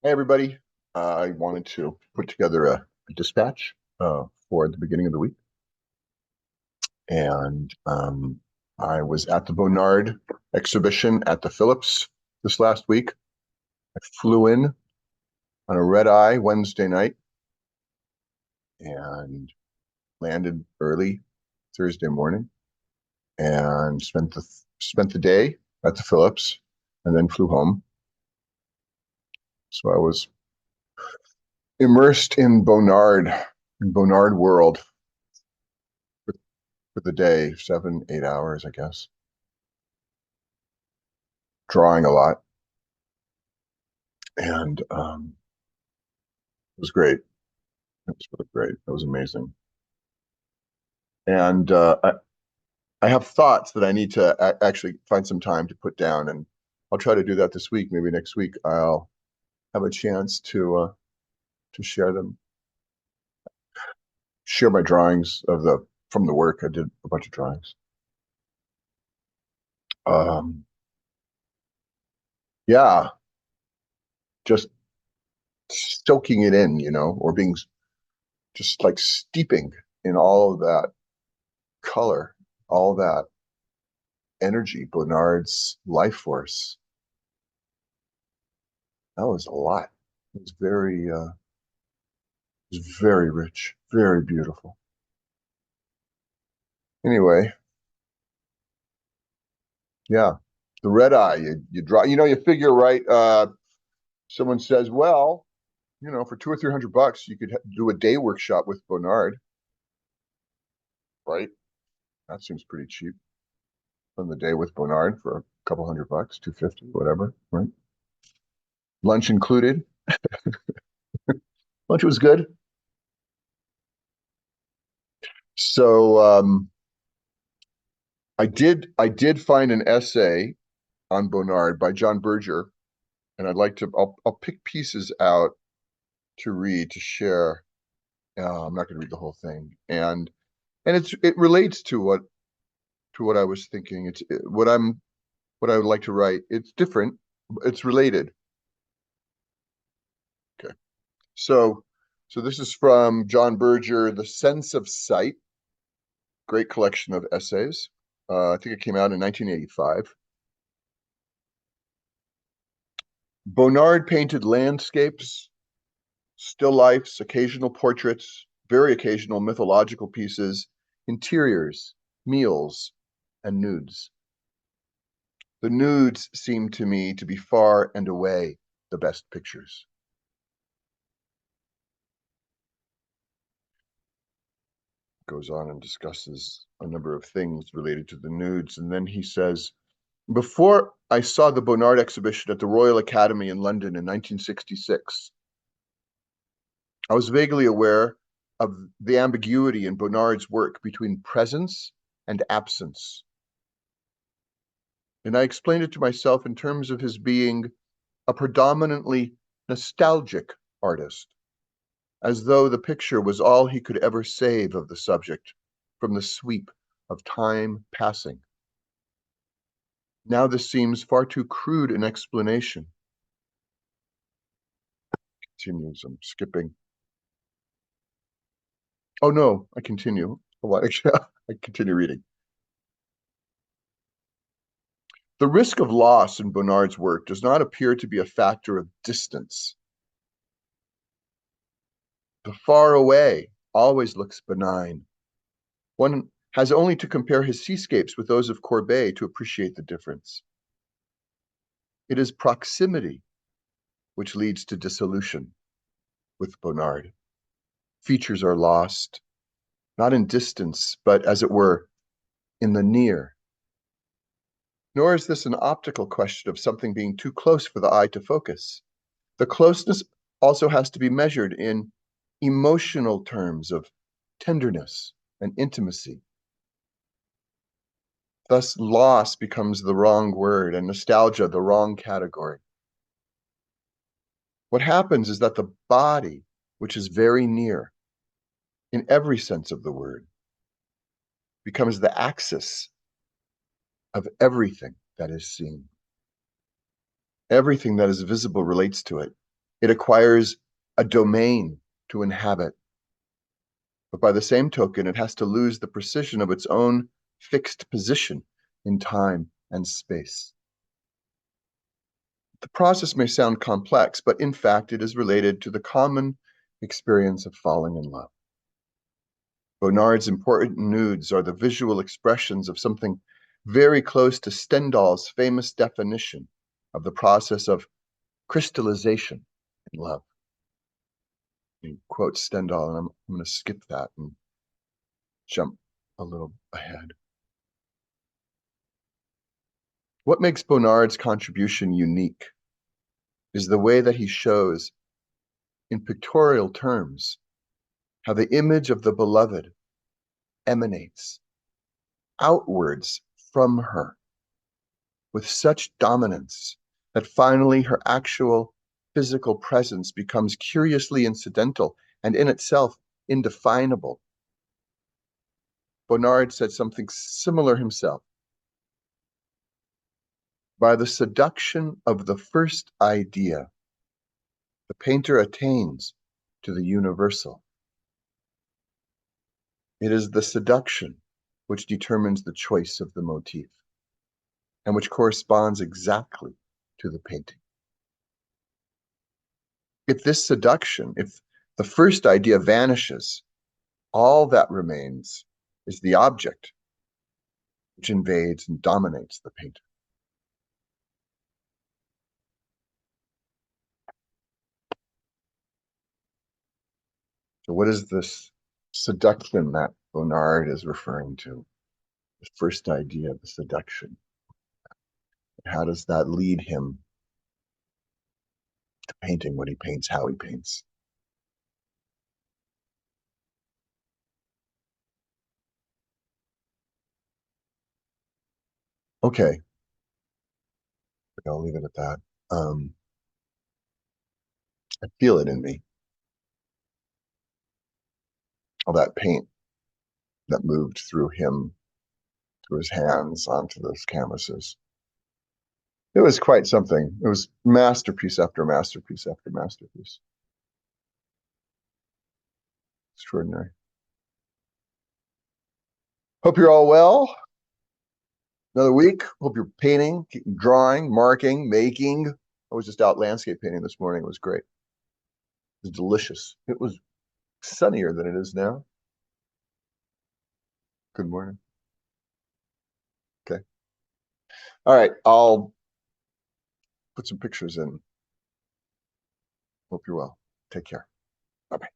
Hey, everybody. I wanted to put together a dispatch for the beginning of the week. And I was at the Bonnard exhibition at the Phillips this last week. I flew in on a red eye Wednesday night and landed early Thursday morning and spent the day at the Phillips and then flew home. So I was immersed in Bonnard world for the day, 7, 8 hours, I guess, drawing a lot. And it was great. It was really great. It was amazing. And I have thoughts that I need to actually find some time to put down, and I'll try to do that this week. Maybe next week I'll have a chance to share them, share my drawings of the from the work. I did a bunch of drawings. Um, yeah, just soaking it in, or being just like steeping in all of that color, all that energy, Bernard's life force. That was a lot. It was very rich, very beautiful. Anyway, yeah, the red eye, you draw, you figure, right? Someone says, well, for 200 or 300 bucks, you could do a day workshop with Bernard, right? That seems pretty cheap. On the day with Bernard for a couple $100, 250, whatever, right? Lunch included. Lunch was good. So I did find an essay on Bonnard by John Berger, and I'll pick pieces out to read to share. I'm not going to read the whole thing, and it relates to what I was thinking. It's what I would like to write. It's different. It's related. Okay, so this is from John Berger, The Sense of Sight, great collection of essays. I think it came out in 1985. Bonnard painted landscapes, still lifes, occasional portraits, very occasional mythological pieces, interiors, meals, and nudes. The nudes seem to me to be far and away the best pictures. Goes on and discusses a number of things related to the nudes. And then he says, before I saw the Bonnard exhibition at the Royal Academy in London in 1966, I was vaguely aware of the ambiguity in Bonnard's work between presence and absence. And I explained it to myself in terms of his being a predominantly nostalgic artist, as though the picture was all he could ever save of the subject from the sweep of time passing. Now this seems far too crude an explanation. Continues, I'm skipping. Oh no, I continue. I continue reading. The risk of loss in Bonnard's work does not appear to be a factor of distance. The far away always looks benign. One has only to compare his seascapes with those of Courbet to appreciate the difference. It is proximity which leads to dissolution with Bonnard. Features are lost, not in distance, but as it were, in the near. Nor is this an optical question of something being too close for the eye to focus. The closeness also has to be measured in emotional terms of tenderness and intimacy. Thus, loss becomes the wrong word and nostalgia the wrong category. What happens is that the body, which is very near, in every sense of the word, becomes the axis of everything that is seen. Everything that is visible relates to it It acquires a domain to inhabit. But by the same token, it has to lose the precision of its own fixed position in time and space. The process may sound complex, but in fact, it is related to the common experience of falling in love. Bonnard's important nudes are the visual expressions of something very close to Stendhal's famous definition of the process of crystallization in love. He quotes Stendhal, and I'm going to skip that and jump a little ahead. What makes Bonnard's contribution unique is the way that he shows, in pictorial terms, how the image of the beloved emanates outwards from her with such dominance that finally her actual physical presence becomes curiously incidental and in itself indefinable. Bonnard said something similar himself. By the seduction of the first idea, the painter attains to the universal. It is the seduction which determines the choice of the motif, and which corresponds exactly to the painting. If this seduction, if the first idea vanishes, all that remains is the object which invades and dominates the painter. So what is this seduction that Bonnard is referring to? The first idea of the seduction. How does that lead him to painting what he paints, how he paints? Okay, I'll leave it at that. I feel it in me. All that paint that moved through him, through his hands onto those canvases. It was quite something. It was masterpiece after masterpiece after masterpiece. Extraordinary. Hope you're all well. Another week. Hope you're painting, drawing, marking, making. I was just out landscape painting this morning. It was great. It was delicious. It was sunnier than it is now. Good morning. Okay. All right. I'll put some pictures in. Hope you're well. Take care. Bye-bye.